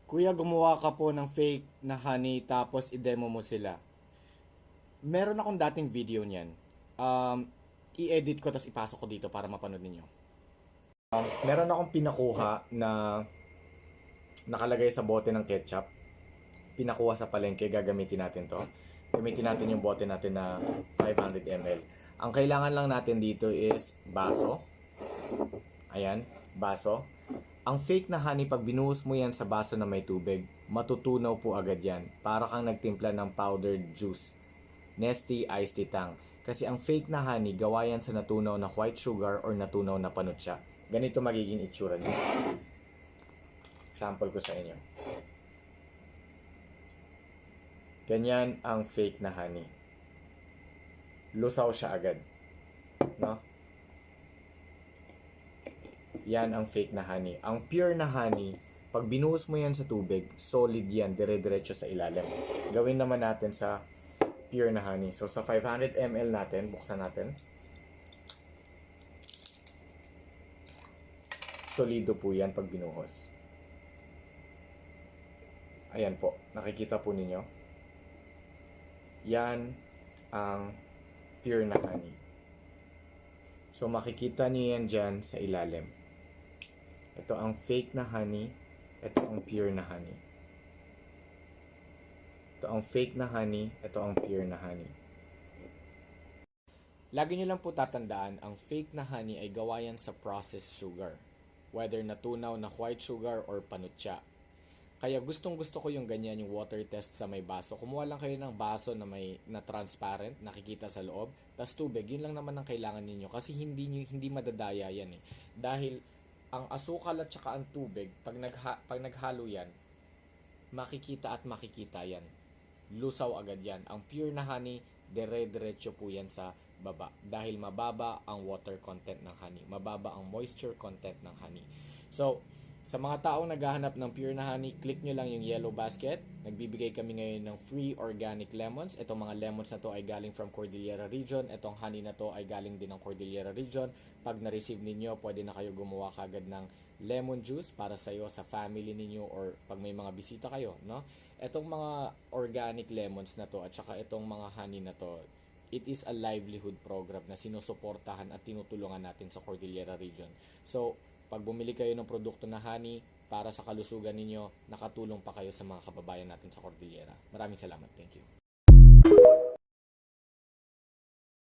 Kuya, gumawa ka po ng fake na honey tapos i-demo mo sila. Meron akong dating video niyan. Um, I-edit ko tapos ipasok ko dito para mapanood ninyo. Meron akong pinakuha na nakalagay sa bote ng ketchup. Pinakuha sa palengke, gagamitin natin to. Gamitin natin yung bote natin na 500 ml. Ang kailangan lang natin dito is baso. Ayan, baso. Ang fake na honey, pag binuhos mo yan sa baso na may tubig, matutunaw po agad yan. Para kang nagtimpla ng powdered juice. Nesty iced tea tang. Kasi ang fake na honey, gawa yan sa natunaw na white sugar or natunaw na panutsa. Ganito magiging itsura niya. Sample ko sa inyo. Ganyan ang fake na honey. Lusaw siya agad. No? Yan ang fake na honey. Ang pure na honey, pag binuhos mo yan sa tubig, solid yan, dire-diretso sa ilalim. Gawin naman natin sa pure na honey. So sa 500 ml natin, buksan natin. Solido po yan pag binuhos. Ayan po, nakikita po ninyo. Yan ang pure na honey. So makikita niyo yan dyan sa ilalim. Ito ang fake na honey. Ito ang pure na honey. Ito ang fake na honey. Ito ang pure na honey. Lagi nyo lang po tatandaan, ang fake na honey ay gawa yan sa processed sugar. Whether natunaw na white sugar or panutsa. Kaya gustong gusto ko yung ganyan, yung water test sa may baso. Kumuha lang kayo ng baso na transparent, nakikita sa loob, tas tubig, yun lang naman ang kailangan ninyo kasi hindi madadaya yan eh. Dahil ang asukal at saka ang tubig, pag naghalo yan, makikita yan. Lusaw agad yan. Ang pure na honey, dire-diretso po yan sa baba. Dahil mababa ang water content ng honey. Mababa ang moisture content ng honey. So, sa mga taong naghahanap ng pure na honey, click nyo lang yung yellow basket. Nagbibigay kami ngayon ng free organic lemons. Itong mga lemons na to ay galing from Cordillera Region. Itong honey na to ay galing din ng Cordillera Region. Pag na-receive ninyo, pwede na kayo gumawa kagad ng lemon juice para sa iyo, sa family ninyo, or pag may mga bisita kayo, no? Itong mga organic lemons na to at saka itong mga honey na to, it is a livelihood program na sinusuportahan at tinutulungan natin sa Cordillera Region. So, pag bumili kayo ng produkto na honey para sa kalusugan ninyo, nakatulong pa kayo sa mga kababayan natin sa Cordillera. Maraming salamat. Thank you.